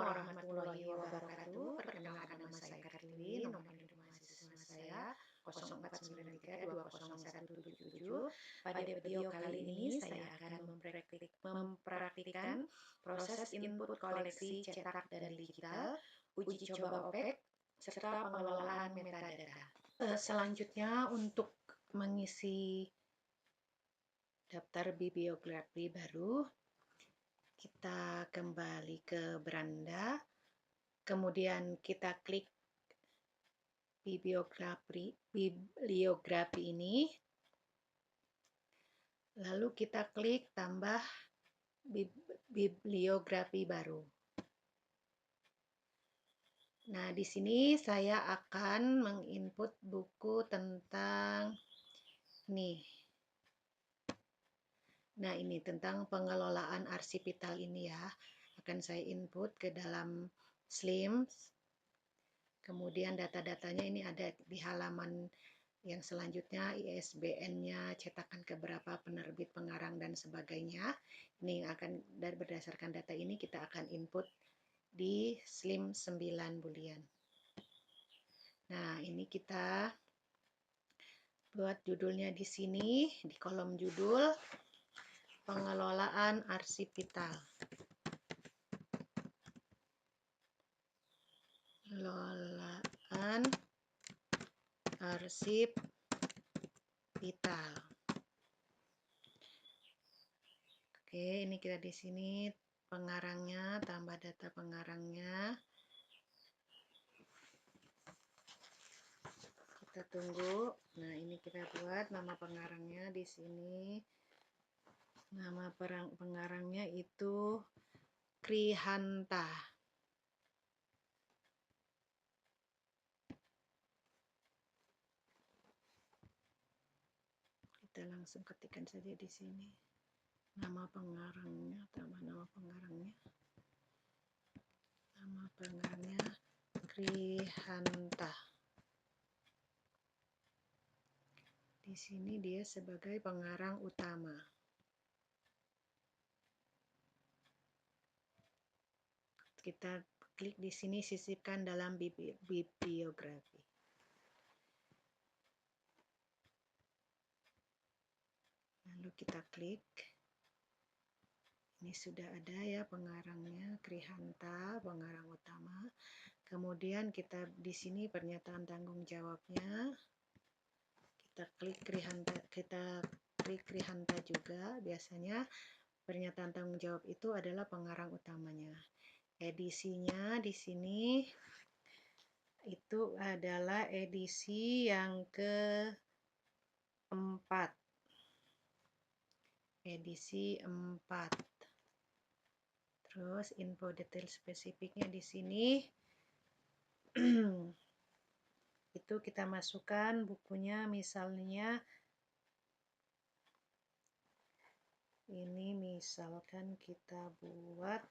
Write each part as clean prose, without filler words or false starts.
warahmatullahi wabarakatuh. Perkenalkan, nama saya Kartini, nomor induk mahasiswa saya 0493201777. Pada video kali ini saya akan mempraktikkan proses input koleksi cetak dan digital, uji coba OPEK, serta pengelolaan metadata. Selanjutnya, untuk mengisi daftar bibliografi baru, kita kembali ke beranda, kemudian kita klik bibliografi ini, lalu kita klik tambah bibliografi baru. Nah, di sini saya akan menginput buku tentang nih. Nah, ini tentang pengelolaan arsip vital ini ya. Akan saya input ke dalam Slims. Kemudian data-datanya ini ada di halaman yang selanjutnya, ISBN-nya, cetakan keberapa, penerbit, pengarang, dan sebagainya. Ini akan berdasarkan data ini kita akan input di Slim 9 Boolean. Nah, ini kita buat judulnya di sini, di kolom judul, pengelolaan arsip vital. Pengelolaan arsip vital. Oke, ini kita di sini pengarangnya, tambah data pengarangnya. Kita tunggu. Nah, ini kita buat nama pengarangnya di sini. Nama pengarangnya itu Krihanta. Kita langsung ketikkan saja di sini. Nama pengarangnya, tambah nama pengarangnya. Nama pengarangnya Krihanta. Di sini dia sebagai pengarang utama. Kita klik di sini, sisipkan dalam bibliografi. Lalu kita klik. Ini sudah ada ya pengarangnya, Krihanta, pengarang utama. Kemudian kita di sini pernyataan tanggung jawabnya. Kita klik Krihanta juga. Biasanya pernyataan tanggung jawab itu adalah pengarang utamanya. Edisinya di sini itu adalah edisi yang keempat. Edisi 4. Terus info detail spesifiknya di sini itu kita masukkan bukunya, misalnya ini, misalkan kita buat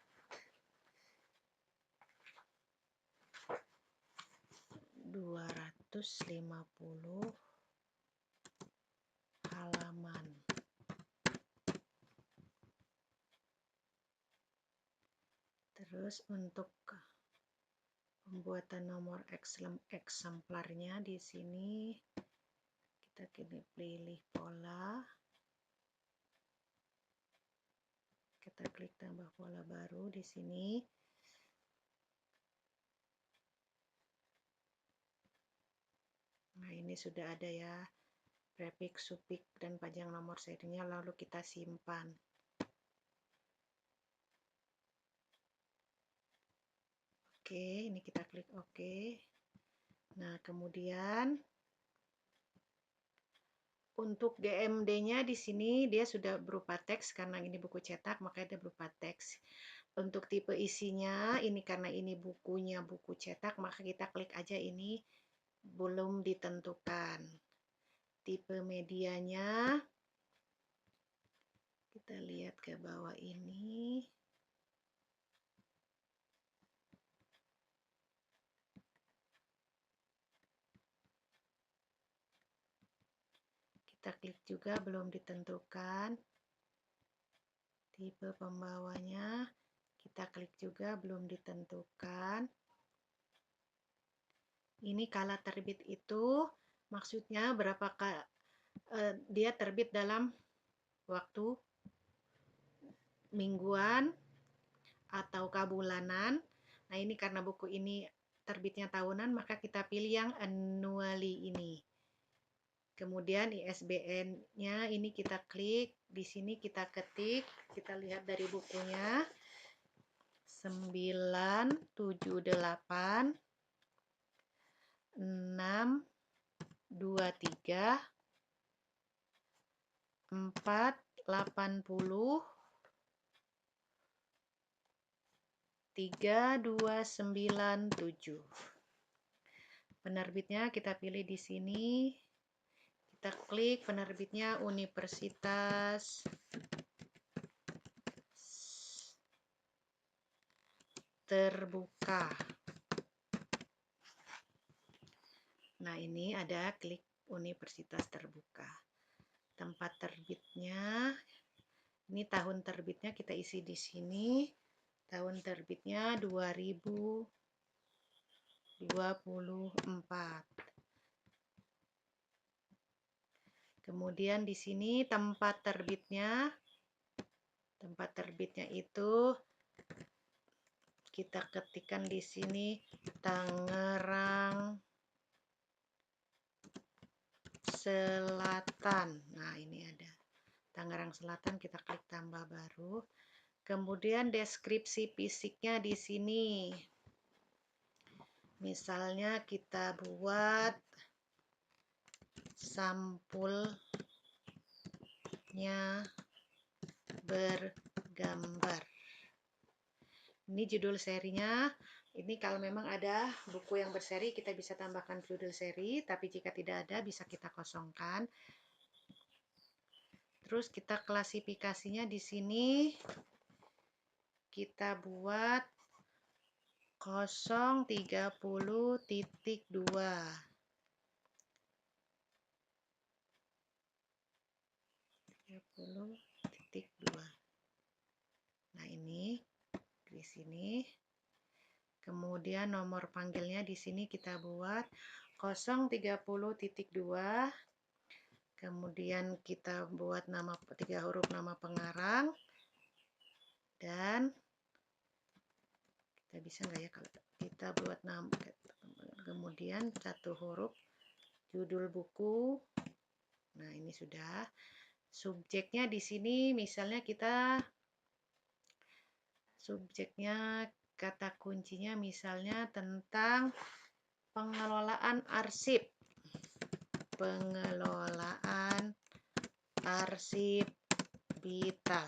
250 halaman. Terus untuk pembuatan nomor eksemplarnya di sini kita pilih pola. Kita klik tambah pola baru di sini. Nah, ini sudah ada ya, prefiks, sufiks, dan panjang nomor serinya, lalu kita simpan. Oke, ini kita klik OK. Nah, kemudian untuk GMD-nya di sini dia sudah berupa teks, karena ini buku cetak makanya dia berupa teks. Untuk tipe isinya ini, karena ini bukunya buku cetak, maka kita klik aja ini belum ditentukan. Tipe medianya kita lihat ke bawah ini. Kita klik juga belum ditentukan. Tipe pembawanya Kita klik juga, belum ditentukan. Ini kala terbit itu maksudnya dia terbit dalam waktu mingguan ataukah bulanan. Nah, ini karena buku ini terbitnya tahunan, maka kita pilih yang annually ini. Kemudian ISBN-nya ini kita klik, di sini kita ketik, kita lihat dari bukunya 978 623 480 3297. Penerbitnya kita pilih di sini. Kita klik penerbitnya Universitas Terbuka. Nah, ini ada klik Universitas Terbuka. Tempat terbitnya, ini tahun terbitnya kita isi di sini. Tahun terbitnya 2024. Kemudian di sini tempat terbitnya. Tempat terbitnya itu kita ketikkan di sini Tangerang Selatan. Nah, ini ada Tangerang Selatan, kita klik tambah baru. Kemudian deskripsi fisiknya di sini. Misalnya kita buat sampulnya bergambar. Ini judul serinya. Ini kalau memang ada buku yang berseri, kita bisa tambahkan judul seri, tapi jika tidak ada, bisa kita kosongkan. Terus kita klasifikasinya di sini, kita buat 030.2. Nah, ini di sini. Kemudian nomor panggilnya di sini kita buat 030.2. Kemudian kita buat nama 3 huruf nama pengarang, dan kita bisa nggak ya kalau kita buat nama, kemudian 1 huruf judul buku. Nah, ini sudah. Subjeknya di sini misalnya subjeknya kata kuncinya misalnya tentang pengelolaan arsip. Pengelolaan arsip vital.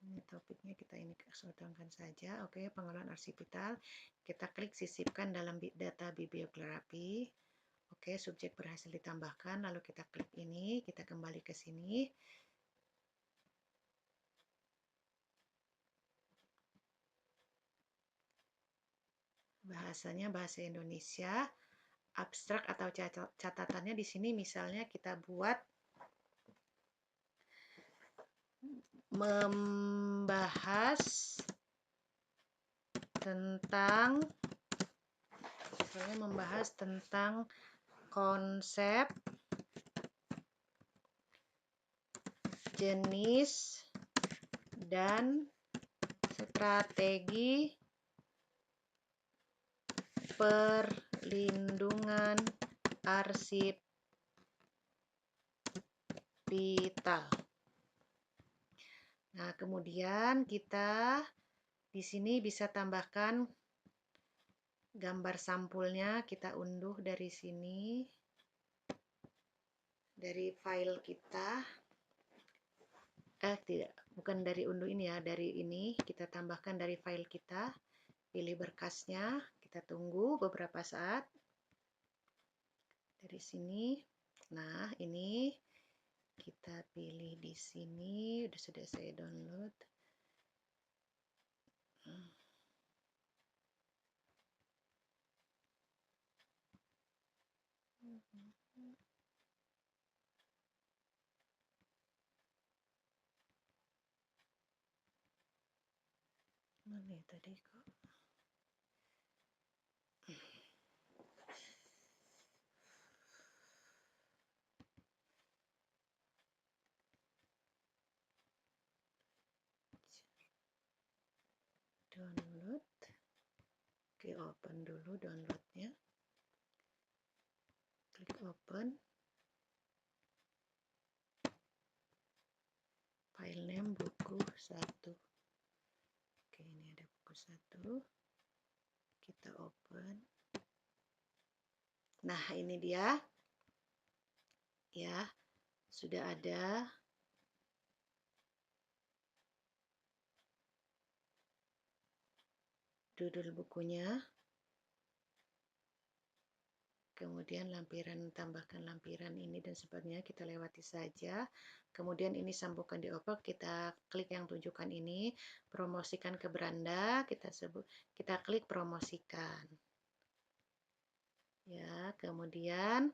Ini topiknya kita ini sodorkan saja. Oke, pengelolaan arsip vital. Kita klik sisipkan dalam data bibliografi. Oke, subjek berhasil ditambahkan. Lalu kita klik ini, kita kembali ke sini. Bahasanya bahasa Indonesia. Abstrak atau catatannya di sini misalnya kita buat membahas tentang konsep, jenis, dan strategi perlindungan arsip vital. Nah, kemudian kita di sini bisa tambahkan gambar sampulnya, kita unduh dari sini, dari file kita. Tidak, bukan dari unduh ini ya, dari ini kita tambahkan dari file kita. Pilih berkasnya, kita tunggu beberapa saat. Dari sini. Nah, ini kita pilih di sini, sudah saya download. Mana ya tadi kok? Download. Oke, open dulu downloadnya. Klik open. File name buku 1. Oke, ini ada buku 1. Kita open. Nah, ini dia. Ya, sudah ada judul bukunya. Kemudian lampiran, tambahkan lampiran ini dan sebagainya, kita lewati saja. Kemudian ini sambungkan di open, kita klik yang tunjukkan ini, promosikan ke beranda, kita klik promosikan. Ya, kemudian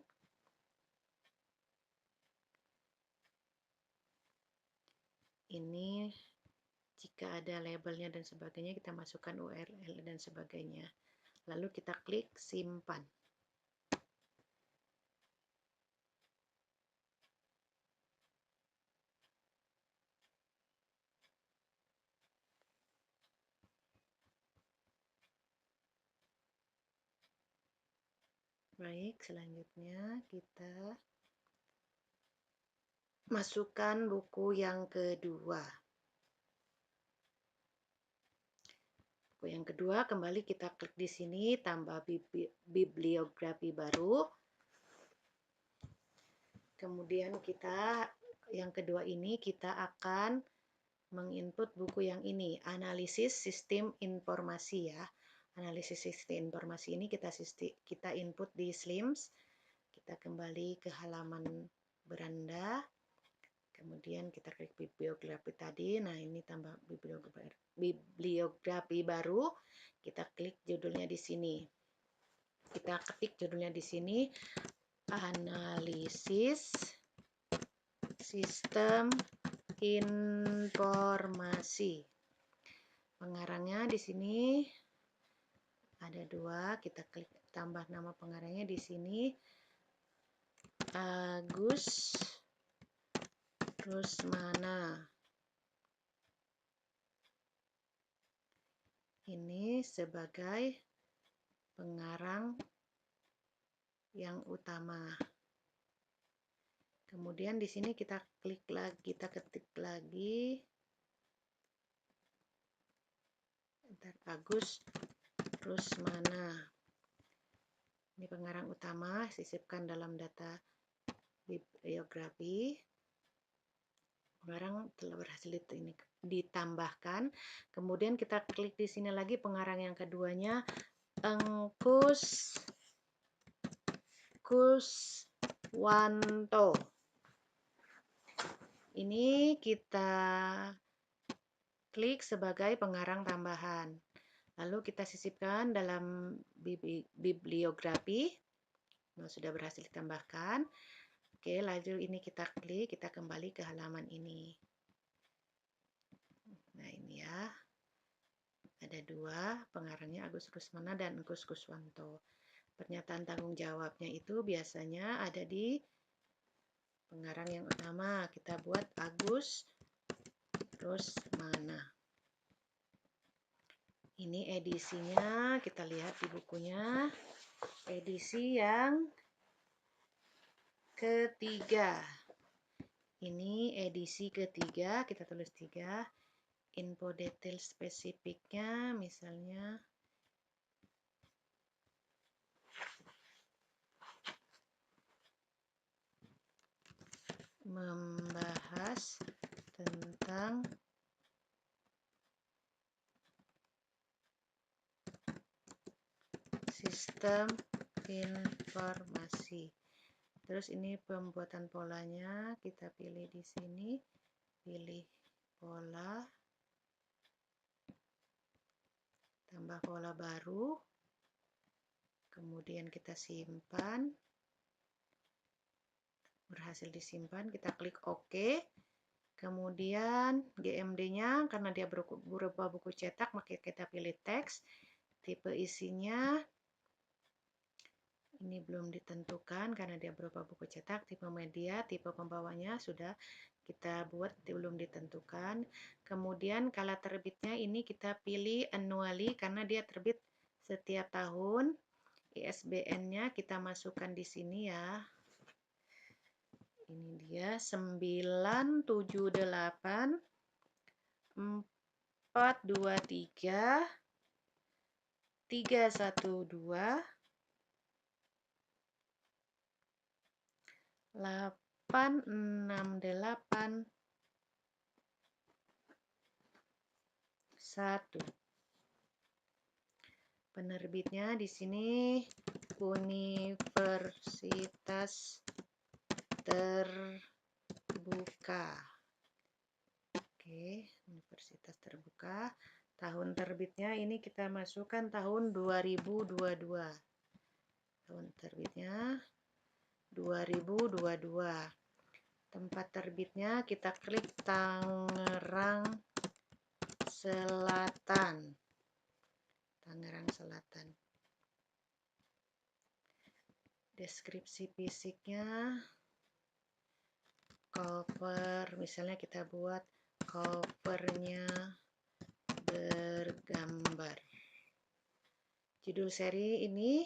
ini jika ada labelnya dan sebagainya, kita masukkan URL dan sebagainya. Lalu kita klik simpan. Baik, selanjutnya kita masukkan buku yang kedua. Buku yang kedua, kembali kita klik di sini, tambah bibliografi baru. Kemudian yang kedua ini kita akan menginput buku yang ini, analisis sistem informasi ya. Analisis sistem informasi ini kita input di Slims. Kita kembali ke halaman beranda. Kemudian kita klik bibliografi tadi. Nah, ini tambah bibliografi baru. Kita klik judulnya di sini. Kita ketik judulnya di sini, analisis sistem informasi. Pengarangnya di sini ada 2, kita klik tambah nama pengarangnya di sini, Agus Rusmana. Ini sebagai pengarang yang utama. Kemudian di sini kita klik lagi, kita ketik lagi Agus Rusmana. Ini pengarang utama, sisipkan dalam data bibliografi. Pengarang telah berhasil ditambahkan. Kemudian kita klik di sini lagi pengarang yang keduanya, Engkus Kuswanto. Ini kita klik sebagai pengarang tambahan. Lalu kita sisipkan dalam bibliografi. Nah, sudah berhasil ditambahkan. Oke, lalu ini kita klik, kita kembali ke halaman ini. Nah, ini ya. Ada 2, pengarangnya Agus Rusmana dan Engkus Kuswanto. Pernyataan tanggung jawabnya itu biasanya ada di pengarang yang utama. Kita buat Agus Rusmana. Ini edisinya, kita lihat di bukunya. Edisi yang ketiga. Ini edisi ketiga, kita tulis 3. Info detail spesifiknya misalnya membahas tentang sistem informasi. Terus ini pembuatan polanya, kita pilih di sini, pilih pola, tambah pola baru, kemudian kita simpan. berhasil disimpan, kita klik OK. Kemudian GMD-nya karena dia berupa buku cetak, maka kita pilih teks. Tipe isinya ini belum ditentukan karena dia berupa buku cetak. Tipe media, tipe pembawanya sudah kita buat belum ditentukan. Kemudian kala terbitnya ini kita pilih annually karena dia terbit setiap tahun. ISBN-nya kita masukkan di sini ya. Ini dia 978 423 312 868 1. Penerbitnya di sini Universitas Terbuka. Oke, Universitas Terbuka. Tahun terbitnya ini kita masukkan tahun 2022. Tahun terbitnya 2022. Tempat terbitnya kita klik Tangerang Selatan. Tangerang Selatan. Deskripsi fisiknya cover, misalnya kita buat covernya bergambar. Judul seri ini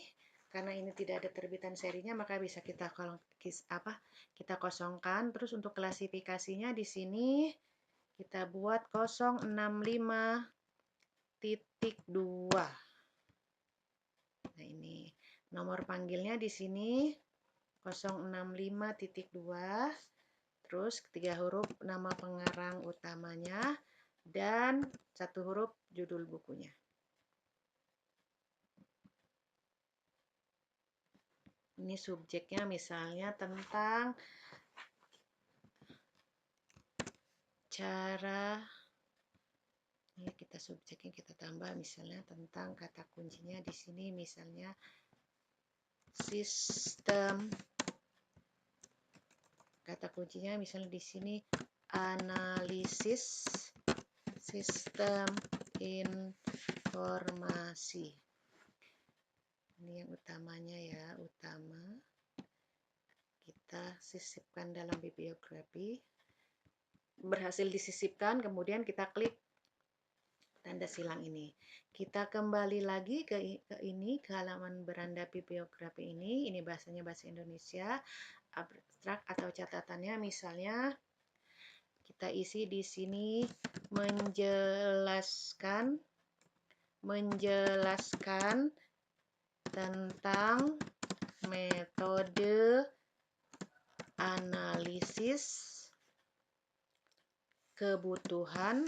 karena ini tidak ada terbitan serinya maka bisa kita kosongkan. Terus untuk klasifikasinya di sini kita buat 065.2. Nah, ini nomor panggilnya di sini 065.2. Terus 3 huruf nama pengarang utamanya dan 1 huruf judul bukunya. Ini subjeknya misalnya tentang cara, ini kita subjeknya kita tambah misalnya tentang kata kuncinya di sini misalnya sistem. Kata kuncinya misalnya di sini analisis sistem informasi. Ini yang utamanya ya, utama. Kita sisipkan dalam bibliografi. Berhasil disisipkan, kemudian kita klik tanda silang ini. Kita kembali lagi ke ini, ke halaman beranda bibliografi ini. Ini bahasanya bahasa Indonesia. Abstrak atau catatannya misalnya kita isi di sini menjelaskan tentang metode analisis kebutuhan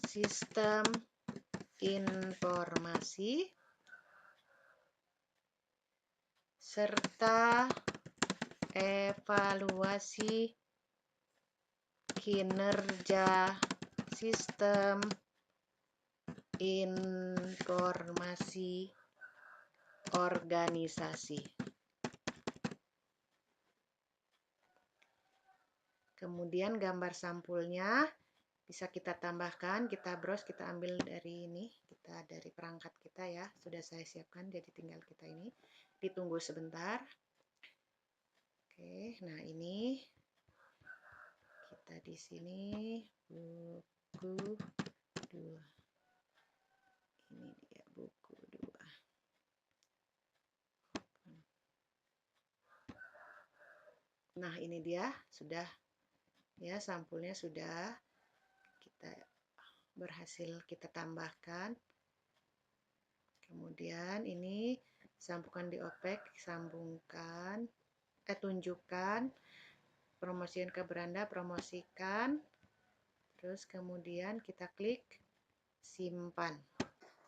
sistem informasi serta evaluasi kinerja sistem informasi organisasi. Kemudian gambar sampulnya bisa kita tambahkan, kita browse, kita ambil dari ini, kita dari perangkat kita ya, sudah saya siapkan, jadi tinggal kita ini, ditunggu sebentar. Oke, nah ini kita di sini buku 2. Ini dia buku 2. Nah, ini dia sudah ya, sampulnya sudah kita berhasil kita tambahkan. Kemudian ini sambungkan di OPEK, sambungkan, tunjukkan, promosikan ke beranda, promosikan, terus kemudian kita klik simpan.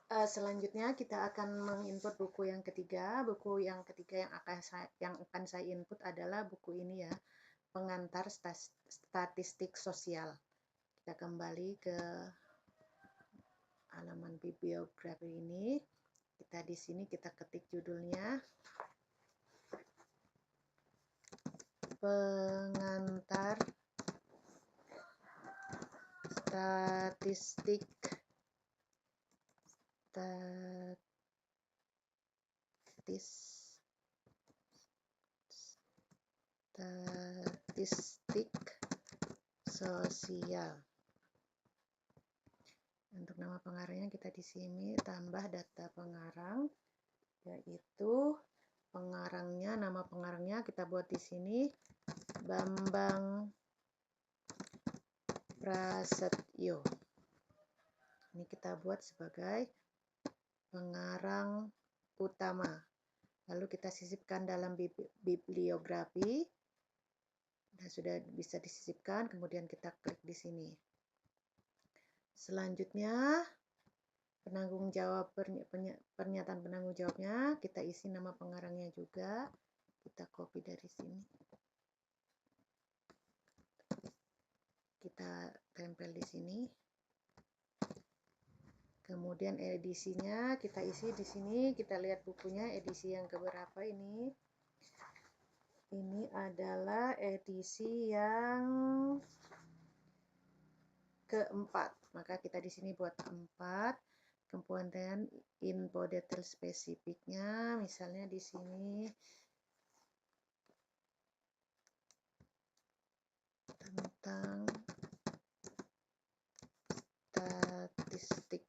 Selanjutnya kita akan menginput buku yang ketiga. Buku yang ketiga yang akan saya input adalah buku ini ya, pengantar statistik sosial. Kita kembali ke halaman bibliografi ini. Kita di sini kita ketik judulnya. pengantar statistik sosial. Untuk nama pengarangnya kita di sini tambah data pengarang, yaitu pengarangnya, nama pengarangnya kita buat di sini Bambang Prasetyo. Ini kita buat sebagai pengarang utama. Lalu kita sisipkan dalam bibliografi. Dan sudah bisa disisipkan, kemudian kita klik di sini. Selanjutnya, pernyataan penanggung jawabnya, kita isi nama pengarangnya juga. Kita copy dari sini. Kita tempel di sini. Kemudian edisinya kita isi di sini. Kita lihat bukunya edisi yang keberapa ini. Ini adalah edisi yang keempat. Maka kita di sini buat 4. Kemudian info detail spesifiknya, misalnya di sini tentang statistik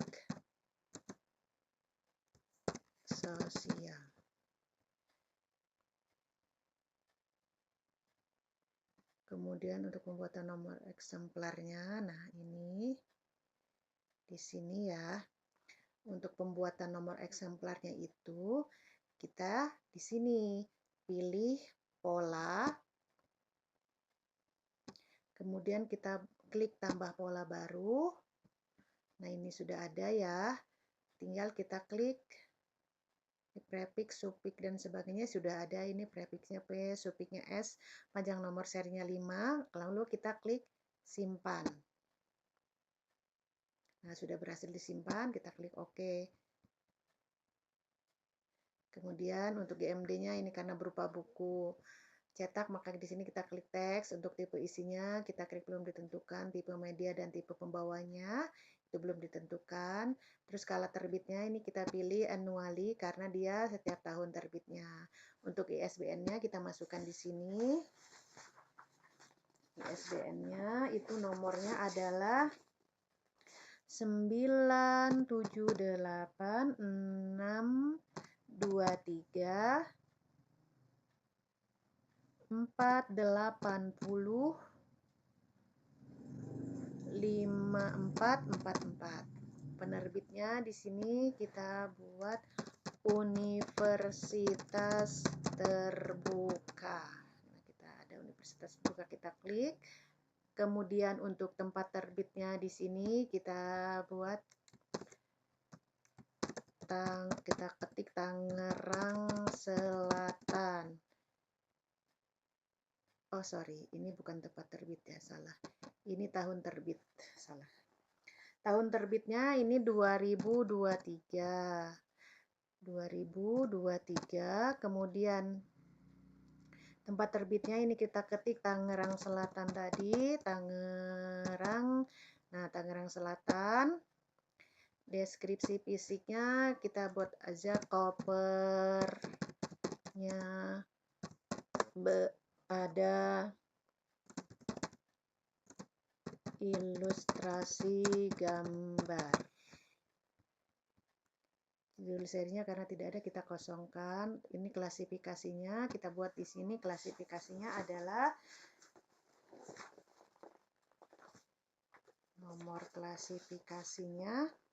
sosial. Kemudian untuk pembuatan nomor eksemplarnya, nah ini di sini ya. Untuk pembuatan nomor eksemplarnya itu kita di sini pilih pola. Kemudian kita klik tambah pola baru. Nah, ini sudah ada ya. Tinggal kita klik prefiks, sufiks, dan sebagainya sudah ada. Ini prefiksnya P, sufiksnya S, panjang nomor serinya 5. Lalu kita klik simpan. Nah, sudah berhasil disimpan, kita klik OK. Kemudian untuk GMD-nya ini karena berupa buku cetak, maka di sini kita klik teks. Untuk tipe isinya kita klik belum ditentukan, tipe media dan tipe pembawanya itu belum ditentukan. Terus skala terbitnya ini kita pilih annually karena dia setiap tahun terbitnya. Untuk ISBN-nya kita masukkan di sini. ISBN-nya itu nomornya adalah 978623 480 5444. Penerbitnya di sini kita buat Universitas Terbuka. Nah, kita ada Universitas Terbuka, kita klik. Kemudian untuk tempat terbitnya di sini kita buat kita ketik Tangerang Selatan. Oh sorry, ini bukan tempat terbit ya, salah. Ini tahun terbit, salah. Tahun terbitnya ini 2023. 2023, kemudian tempat terbitnya ini kita ketik Tangerang Selatan tadi, Tangerang. Nah, Tangerang Selatan. Deskripsi fisiknya kita buat aja covernya ada ilustrasi gambar. Judul serinya karena tidak ada kita kosongkan. Ini klasifikasinya kita buat di sini. Klasifikasinya adalah nomor klasifikasinya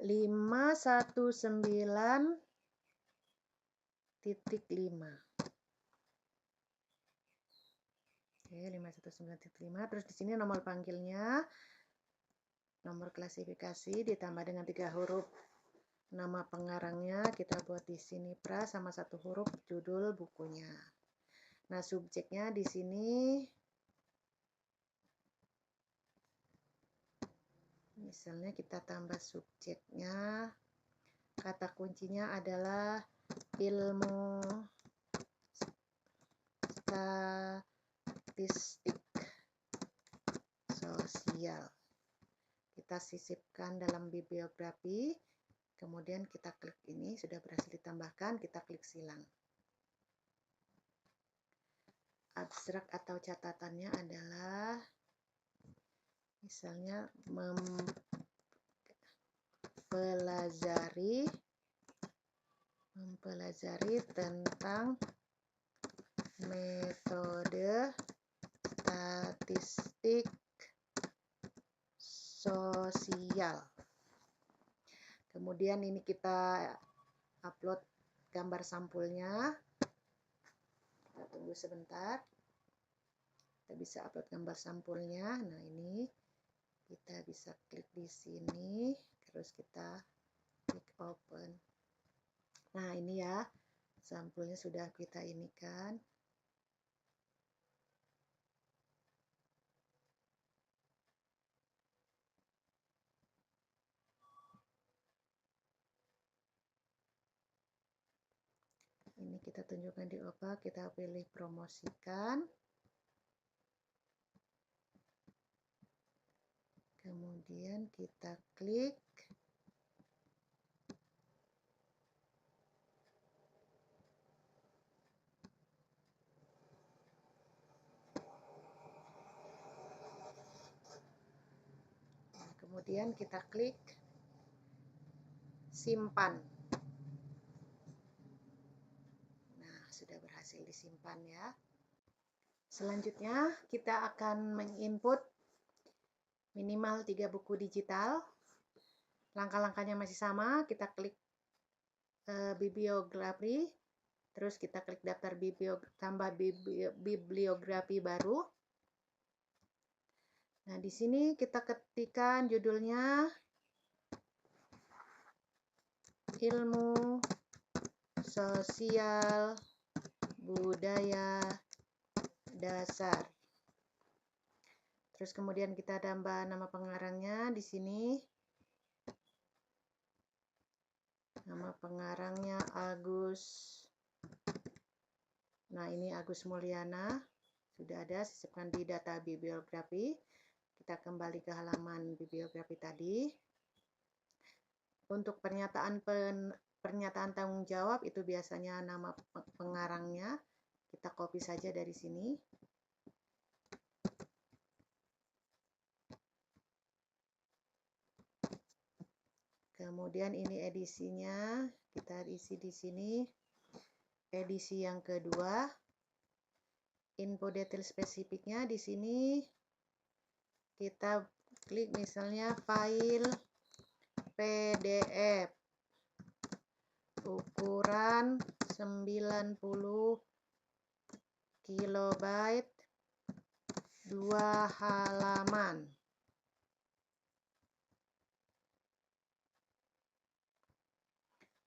519.5. Oke, 519.5. Terus di sini nomor panggilnya, nomor klasifikasi ditambah dengan 3 huruf nama pengarangnya, kita buat di sini pra sama 1 huruf judul bukunya. Nah, subjeknya di sini misalnya kita tambah subjeknya, kata kuncinya adalah ilmu statistik sosial. Kita sisipkan dalam bibliografi, kemudian kita klik ini, sudah berhasil ditambahkan, kita klik silang. Abstrak atau catatannya adalah misalnya mempelajari tentang metode statistik sosial. Kemudian ini kita upload gambar sampulnya. Kita tunggu sebentar. Kita bisa upload gambar sampulnya. Nah, ini kita bisa klik di sini, terus kita klik open. Nah, ini ya, sampulnya sudah kita inikan. Ini kita tunjukkan di OPA, kita pilih promosikan. Kemudian kita klik. Nah, kemudian kita klik simpan. Nah, sudah berhasil disimpan ya. Selanjutnya kita akan menginput minimal 3 buku digital. Langkah-langkahnya masih sama, kita klik bibliografi, terus kita klik daftar bibliografi baru. Nah, di sini kita ketikkan judulnya Ilmu Sosial Budaya Dasar. Terus kemudian kita tambah nama pengarangnya di sini. Nama pengarangnya Agus. Nah, ini Agus Mulyana. Sudah ada, sisipkan di data bibliografi. Kita kembali ke halaman bibliografi tadi. Untuk pernyataan tanggung jawab itu biasanya nama pengarangnya. Kita copy saja dari sini. Kemudian ini edisinya, kita isi di sini. Edisi yang kedua. Info detail spesifiknya di sini kita klik misalnya file PDF ukuran 90 KB 2 halaman.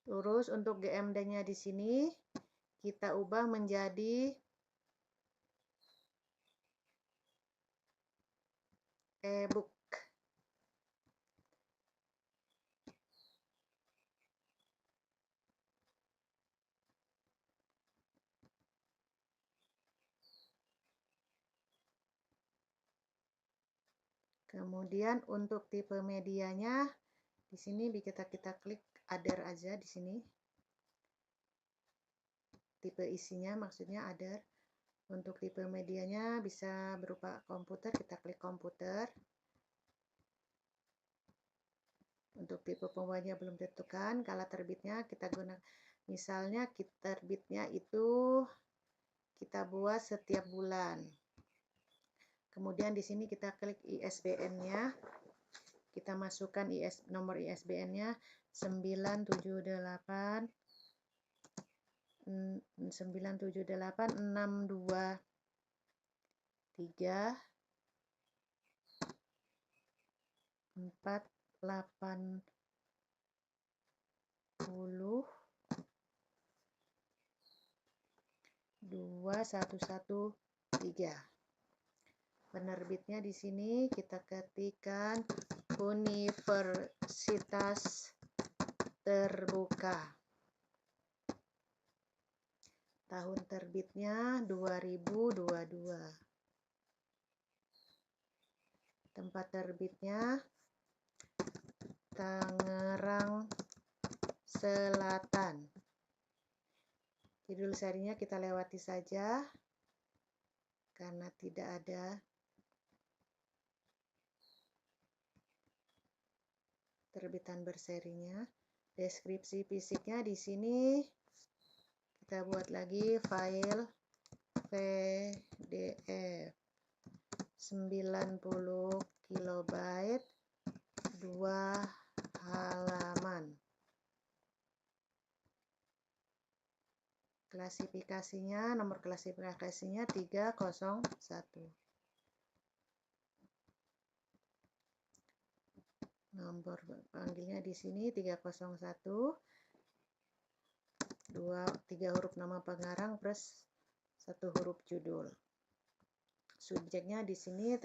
Terus untuk GMD-nya di sini kita ubah menjadi e-book. Kemudian untuk tipe medianya di sini kita klik other aja di sini. Tipe isinya maksudnya other. Untuk tipe medianya bisa berupa komputer, kita klik komputer. Untuk tipe pembuatnya belum ditentukan, kalau terbitnya kita gunakan misalnya terbitnya itu kita buat setiap bulan. Kemudian di sini kita klik ISBN-nya. Kita masukkan nomor ISBN-nya 978 623 480 2113. Penerbitnya di sini kita ketikkan Universitas Terbuka. Tahun terbitnya 2022. Tempat terbitnya Tangerang Selatan. Judul serinya kita lewati saja karena tidak ada terbitan berserinya. Deskripsi fisiknya di sini kita buat lagi file PDF 90 KB, 2 halaman. Klasifikasinya, nomor klasifikasinya 301. Nomor panggilnya di sini 301. 3 huruf nama pengarang plus 1 huruf judul. Subjeknya di sini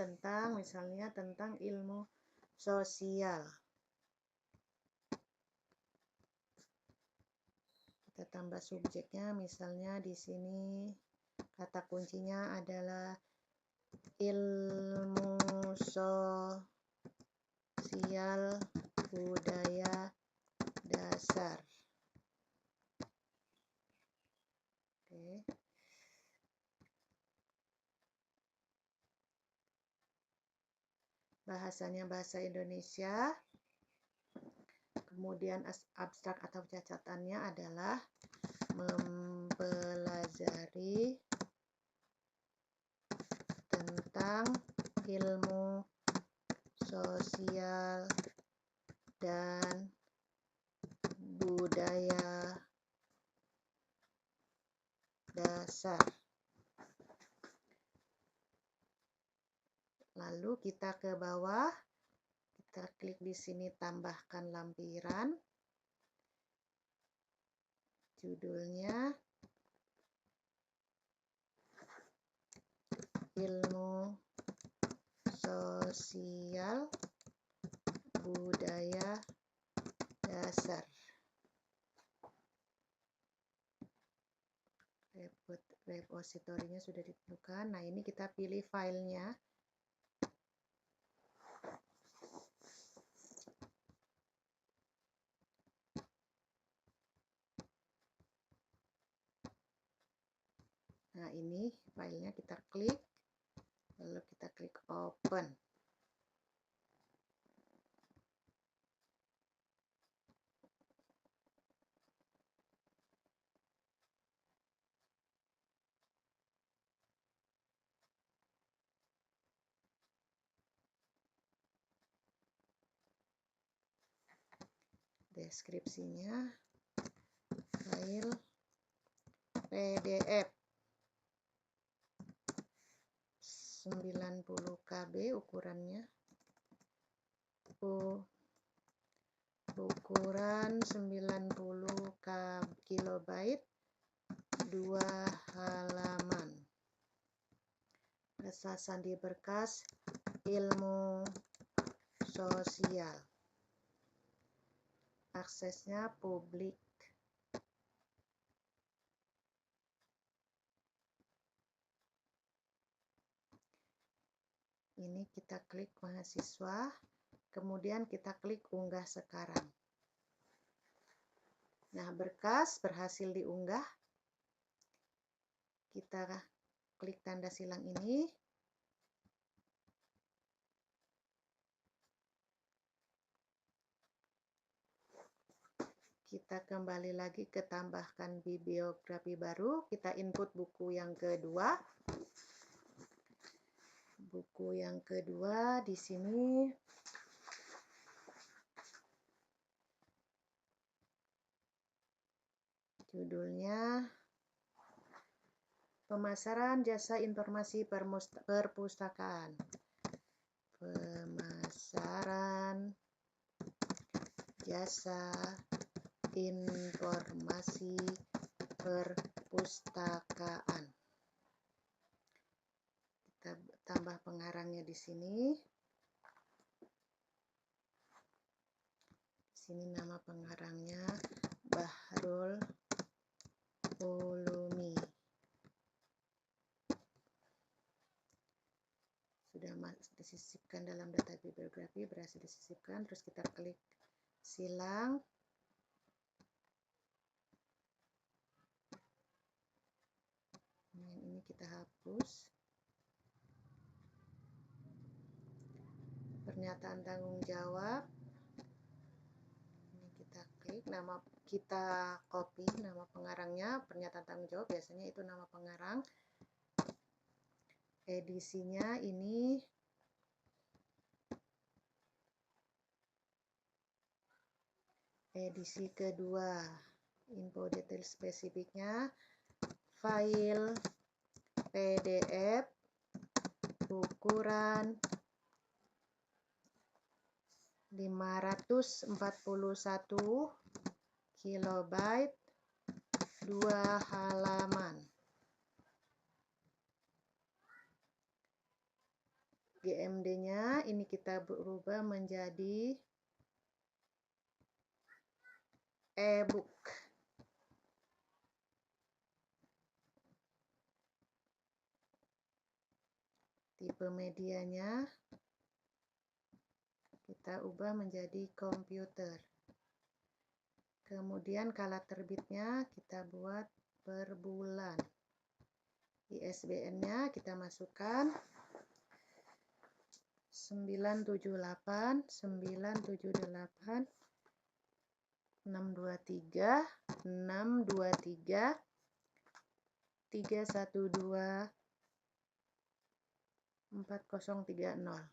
misalnya tentang ilmu sosial. Kita tambah subjeknya, misalnya di sini kata kuncinya adalah ilmu sosial budaya dasar. Oke. Bahasanya bahasa Indonesia. Kemudian abstrak atau cacatannya adalah mempelajari tentang ilmu sosial dan budaya dasar. Lalu kita ke bawah, kita klik di sini tambahkan lampiran. Judulnya ilmu sosial budaya dasar. Repositorinya sudah ditentukan. Nah, ini kita pilih filenya. Nah, ini filenya kita klik, lalu kita klik open. Deskripsinya file PDF 90 KB ukurannya. Ukuran 90 KB, 2 halaman. Lesasan di berkas ilmu sosial. Aksesnya publik. Ini kita klik mahasiswa, kemudian kita klik unggah sekarang. Nah, berkas berhasil diunggah. Kita klik tanda silang ini. Kita kembali lagi ke tambahkan bibliografi baru. Kita input buku yang kedua. Buku yang kedua di sini judulnya Pemasaran Jasa Informasi Perpustakaan. Pemasaran jasa informasi perpustakaan. Kita tambah pengarangnya di sini. Di sini nama pengarangnya Bahrul Ulumi. disisipkan dalam data bibliografi, berhasil disisipkan. Terus kita klik silang. Ini kita hapus. Pernyataan tanggung jawab. Ini kita klik, nama kita copy nama pengarangnya, pernyataan tanggung jawab biasanya itu nama pengarang. Edisinya ini edisi kedua. Info detail spesifiknya file PDF ukuran 541 kilobyte, 2 halaman. GMD-nya ini kita berubah menjadi e-book. Tipe medianya kita ubah menjadi komputer. Kemudian kala terbitnya kita buat per bulan. ISBN-nya kita masukkan 978 978 623 623 312 4030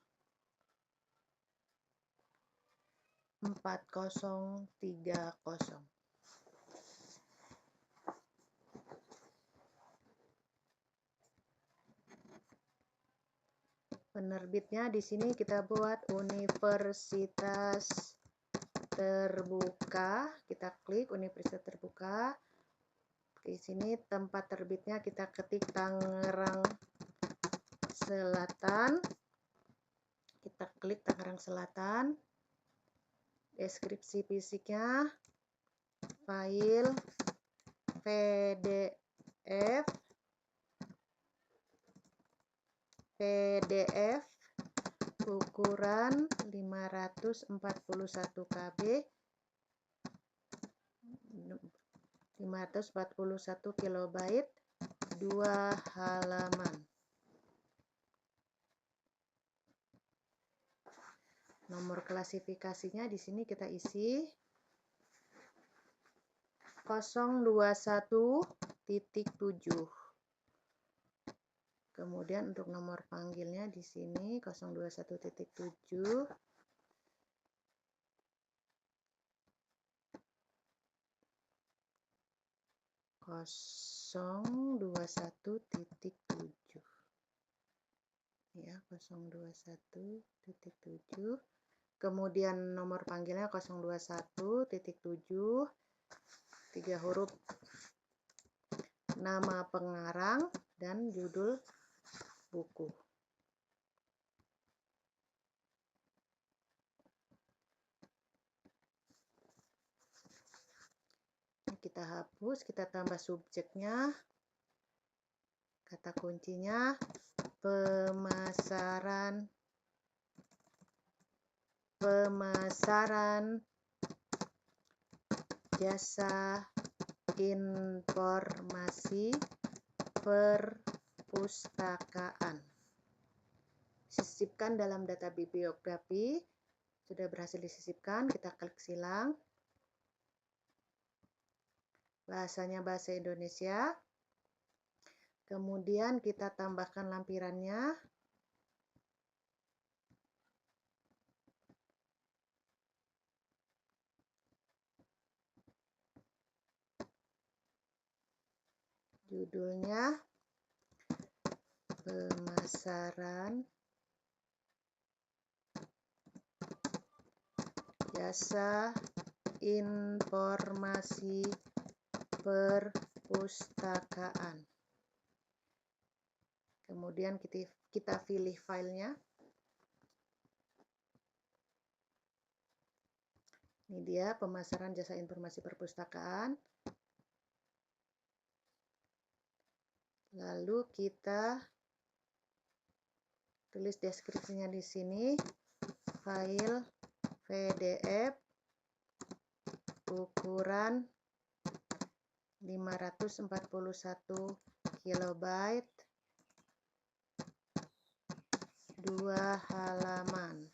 4030. Penerbitnya di sini kita buat Universitas Terbuka. Kita klik Universitas Terbuka. Di sini tempat terbitnya kita ketik Tangerang Selatan. Kita klik Tangerang Selatan. Deskripsi fisiknya file PDF ukuran 541 KB, 541 kilobyte, 2 halaman. Nomor klasifikasinya di sini kita isi 021.7. Kemudian untuk nomor panggilnya di sini 021.7. Ya, 021.7. Kemudian nomor panggilnya 021.7, 3 huruf nama pengarang dan judul buku. Kita hapus, kita tambah subjeknya. Kata kuncinya pemasaran jasa informasi perpustakaan. Sisipkan dalam data bibliografi. Sudah berhasil disisipkan, kita klik silang. Bahasanya bahasa Indonesia. Kemudian kita tambahkan lampirannya. Judulnya pemasaran jasa informasi perpustakaan. Kemudian kita pilih filenya. Ini dia pemasaran jasa informasi perpustakaan. Lalu kita Tulis deskripsinya di sini. File PDF ukuran 541 KB, 2 halaman.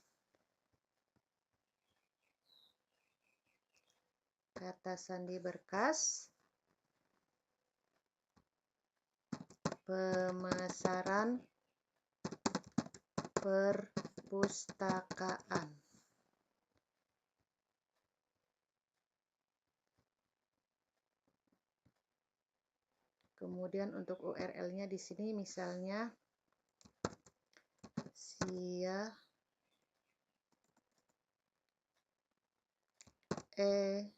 Kata sandi berkas, pemasaran perpustakaan. Kemudian untuk URL-nya di sini misalnya ebook.ut.id.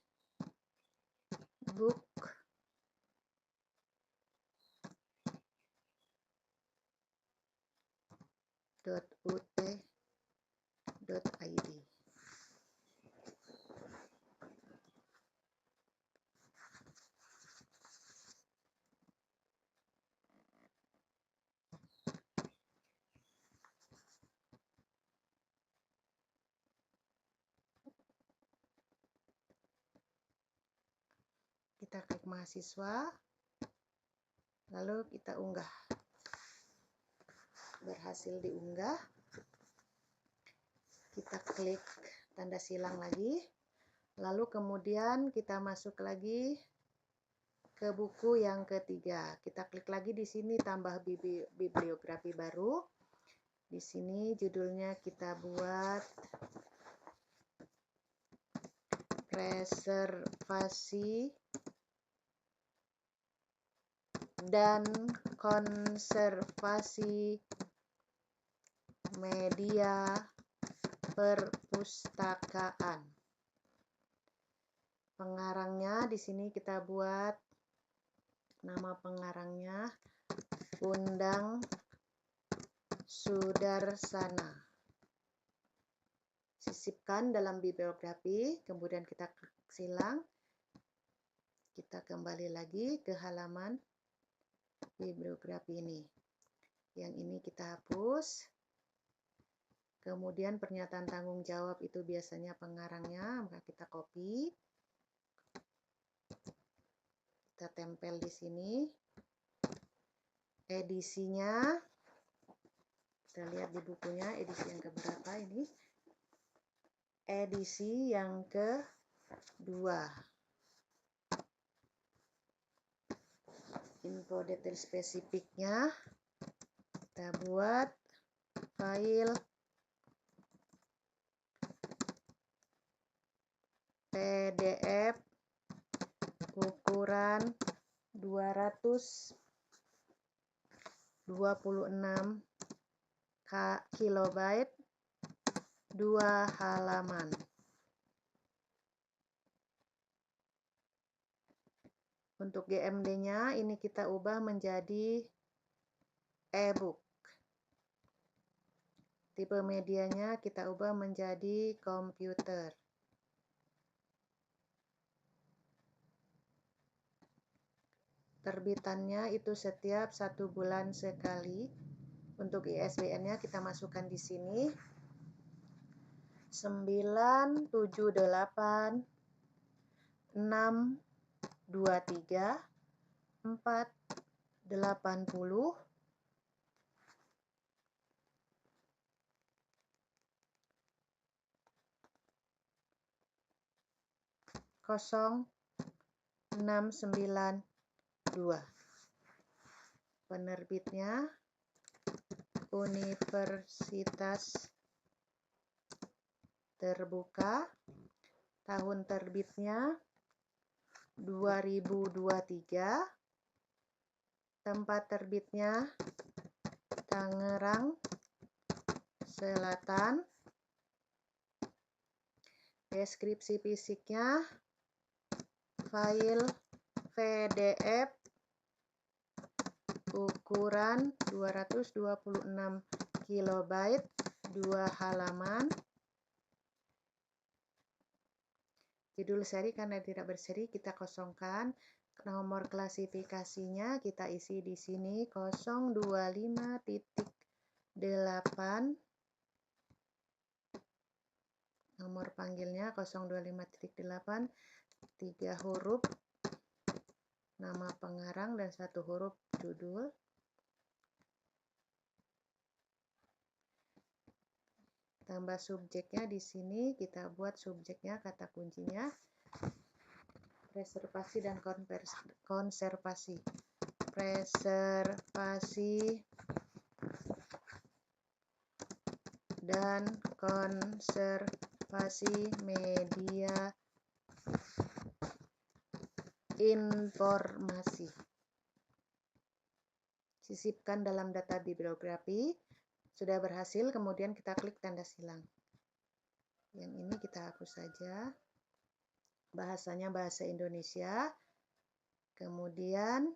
Kita klik mahasiswa, lalu kita unggah. Berhasil diunggah. Kita klik tanda silang lagi, lalu kemudian kita masuk lagi ke buku yang ketiga. Kita klik lagi di sini tambah bibliografi baru. Di sini judulnya kita buat preservasi dan konservasi media perpustakaan. Pengarangnya di sini kita buat nama pengarangnya Undang Sudarsana. Sisipkan dalam bibliografi, kemudian kita klik silang. Kita kembali lagi ke halaman bibliografi ini. Yang ini kita hapus. Kemudian pernyataan tanggung jawab itu biasanya pengarangnya, maka kita copy. Kita tempel di sini. Edisinya, kita lihat di bukunya edisi yang keberapa ini. Edisi yang kedua. Info detail spesifiknya kita buat file PDF ukuran 226 KB, 2 halaman. Untuk GMD-nya ini kita ubah menjadi e-book. Tipe medianya kita ubah menjadi komputer. Terbitannya itu setiap 1 bulan sekali. Untuk ISBN-nya kita masukkan di sini. 978 623 480 0692. Penerbitnya Universitas Terbuka. Tahun terbitnya 2023. Tempat terbitnya Tangerang Selatan. Deskripsi fisiknya file PDF ukuran 226 KB, 2 halaman. Judul seri karena tidak berseri kita kosongkan. Nomor klasifikasinya kita isi di sini 025.0 8, nomor panggilnya 025.8, 3 huruf nama pengarang dan 1 huruf judul. Tambah subjeknya di sini, kita buat subjeknya kata kuncinya preservasi dan konservasi. Preservasi dan konservasi media informasi. Sisipkan dalam data bibliografi. Sudah berhasil, kemudian kita klik tanda silang. Yang ini kita hapus saja. Bahasanya bahasa Indonesia. Kemudian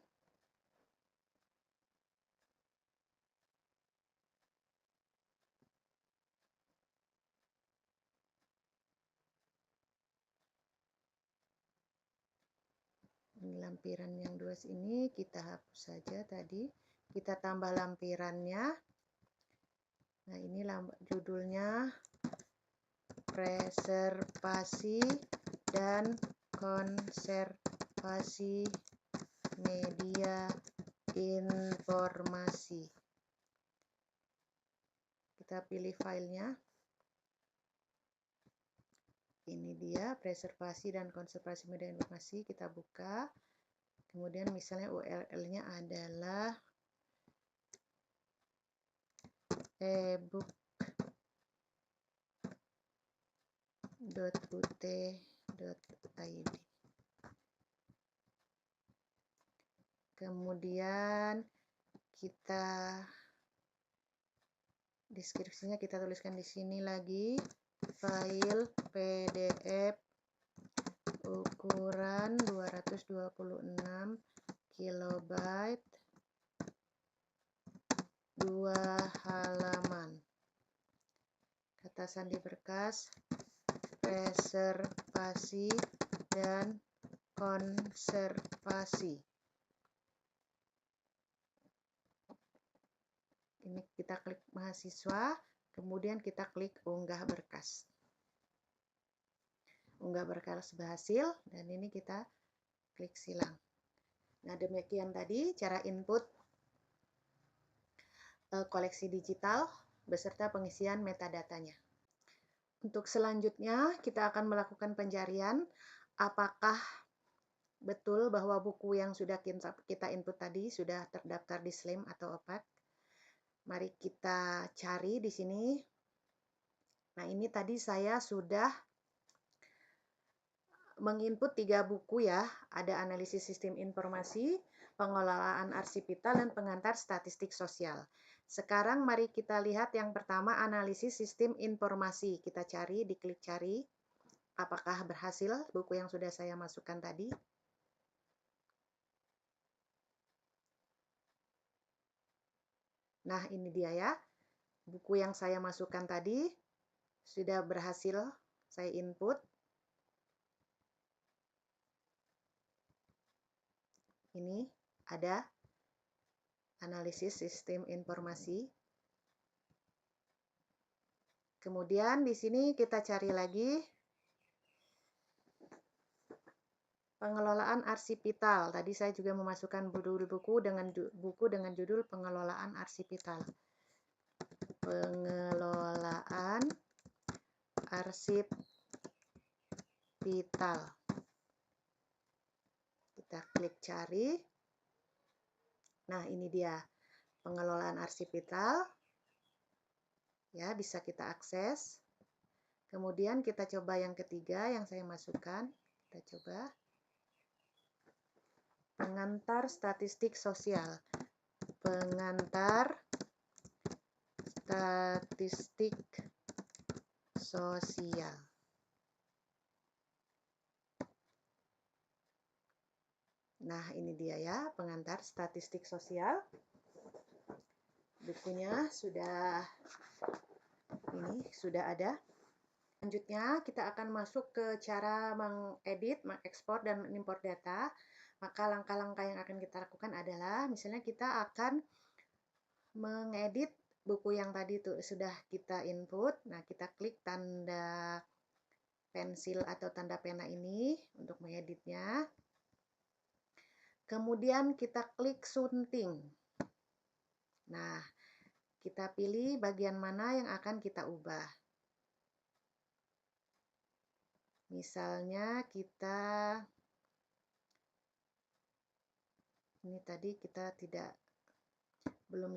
ini lampiran yang 2 ini kita hapus saja tadi. Kita tambah lampirannya. Nah, ini judulnya preservasi dan konservasi media informasi. Kita pilih filenya. Ini dia, preservasi dan konservasi media informasi. Kita buka. Kemudian misalnya URL-nya adalah ebook.ut.id. Kemudian kita deskripsinya kita tuliskan di sini lagi, file PDF ukuran 226 KB, 2 halaman. Kata sandi berkas, preservasi dan konservasi. Ini kita klik mahasiswa, kemudian kita klik unggah berkas. Unggah berkas berhasil, dan ini kita klik silang. Nah, demikian tadi cara input koleksi digital beserta pengisian metadatanya. Untuk selanjutnya, kita akan melakukan pencarian apakah betul bahwa buku yang sudah kita input tadi sudah terdaftar di SLIM atau OPAC. Mari kita cari di sini. Nah, ini tadi saya sudah menginput 3 buku ya. Ada analisis sistem informasi, pengelolaan arsip vital, dan pengantar statistik sosial. Sekarang mari kita lihat yang pertama, analisis sistem informasi. Kita cari, diklik cari. Apakah berhasil buku yang sudah saya masukkan tadi? Nah, ini dia ya. Buku yang saya masukkan tadi sudah berhasil saya input. Ini ada analisis sistem informasi. Kemudian di sini kita cari lagi pengelolaan arsip vital. Tadi saya juga memasukkan buku dengan judul pengelolaan arsip vital. Pengelolaan arsip vital. Kita klik cari. Nah, ini dia pengelolaan arsip vital. Ya, bisa kita akses. Kemudian kita coba yang ketiga yang saya masukkan. Kita coba. Pengantar statistik sosial. Pengantar statistik sosial. Nah, ini dia ya, pengantar statistik sosial. Bukunya sudah ada. Selanjutnya, kita akan masuk ke cara mengedit, mengekspor, dan mengimpor data. Maka langkah-langkah yang akan kita lakukan adalah, misalnya kita akan mengedit buku yang tadi tuh sudah kita input. Nah, kita klik tanda pensil atau tanda pena ini untuk mengeditnya. Kemudian kita klik sunting. Nah, kita pilih bagian mana yang akan kita ubah. Misalnya ini tadi kita belum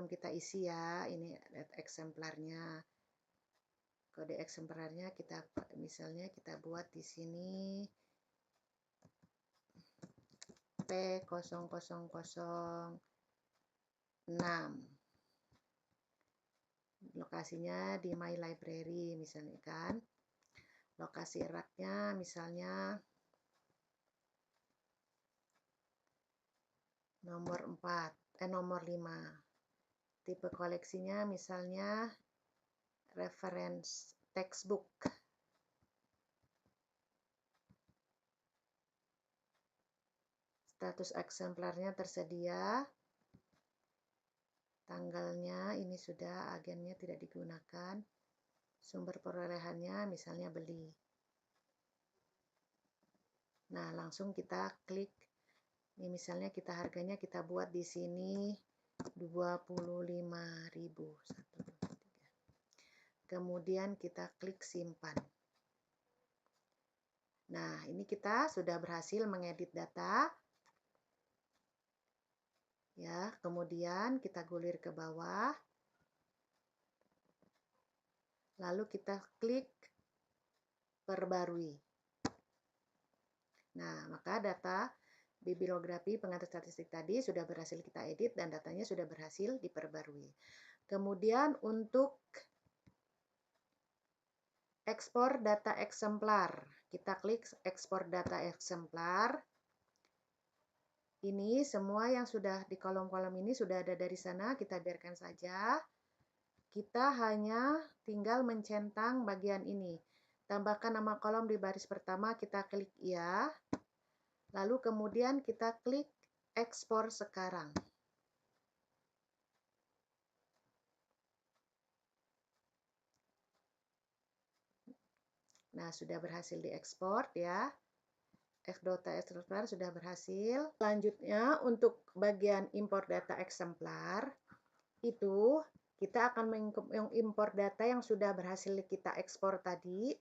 kita isi ya, ini eksemplarnya. Kode eksemplarnya misalnya kita buat di sini P0006. Lokasinya di My Library misalnya kan. Lokasi raknya misalnya nomor 5. Tipe koleksinya misalnya reference textbook. Status eksemplarnya tersedia. Tanggalnya ini sudah, agennya tidak digunakan. Sumber perolehannya misalnya beli. Nah, langsung kita klik. Ini misalnya harganya kita buat di sini 25.000. Kemudian kita klik simpan. Nah, ini kita sudah berhasil mengedit data. Ya, kemudian kita gulir ke bawah. Lalu kita klik perbarui. Nah, maka data bibliografi pengantar statistik tadi sudah berhasil kita edit dan datanya sudah berhasil diperbarui. Kemudian untuk ekspor data eksemplar, kita klik ekspor data eksemplar. Ini semua yang sudah di kolom-kolom ini sudah ada dari sana, kita biarkan saja. Kita hanya tinggal mencentang bagian ini. Tambahkan nama kolom di baris pertama, kita klik iya. Lalu kemudian kita klik ekspor sekarang. Nah, sudah berhasil diekspor ya. Data eksemplar sudah berhasil. Selanjutnya untuk bagian impor data eksemplar, itu kita akan mengimpor data yang sudah berhasil kita ekspor tadi.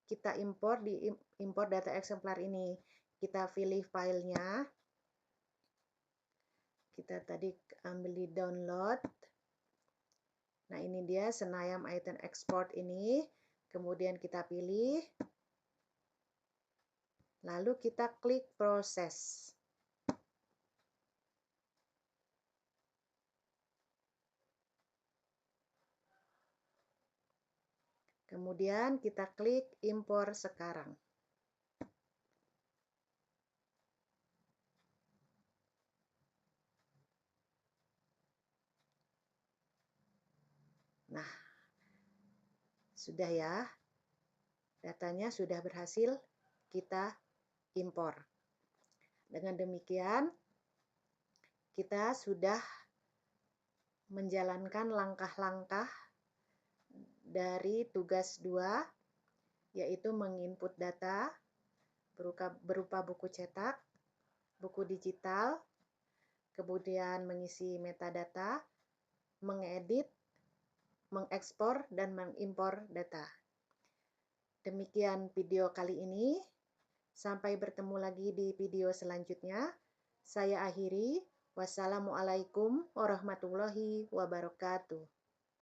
Kita impor data eksemplar ini. Kita pilih filenya. Kita tadi ambil di download. Nah, ini dia Senayam Item Export ini. Kemudian kita pilih. Lalu kita klik proses. Kemudian kita klik impor sekarang. Nah, sudah ya. Datanya sudah berhasil kita impor. Dengan demikian, kita sudah menjalankan langkah-langkah dari tugas 2, yaitu menginput data berupa buku cetak, buku digital, kemudian mengisi metadata, mengedit, mengekspor, dan mengimpor data. Demikian video kali ini. Sampai bertemu lagi di video selanjutnya. Saya akhiri. Wassalamualaikum warahmatullahi wabarakatuh.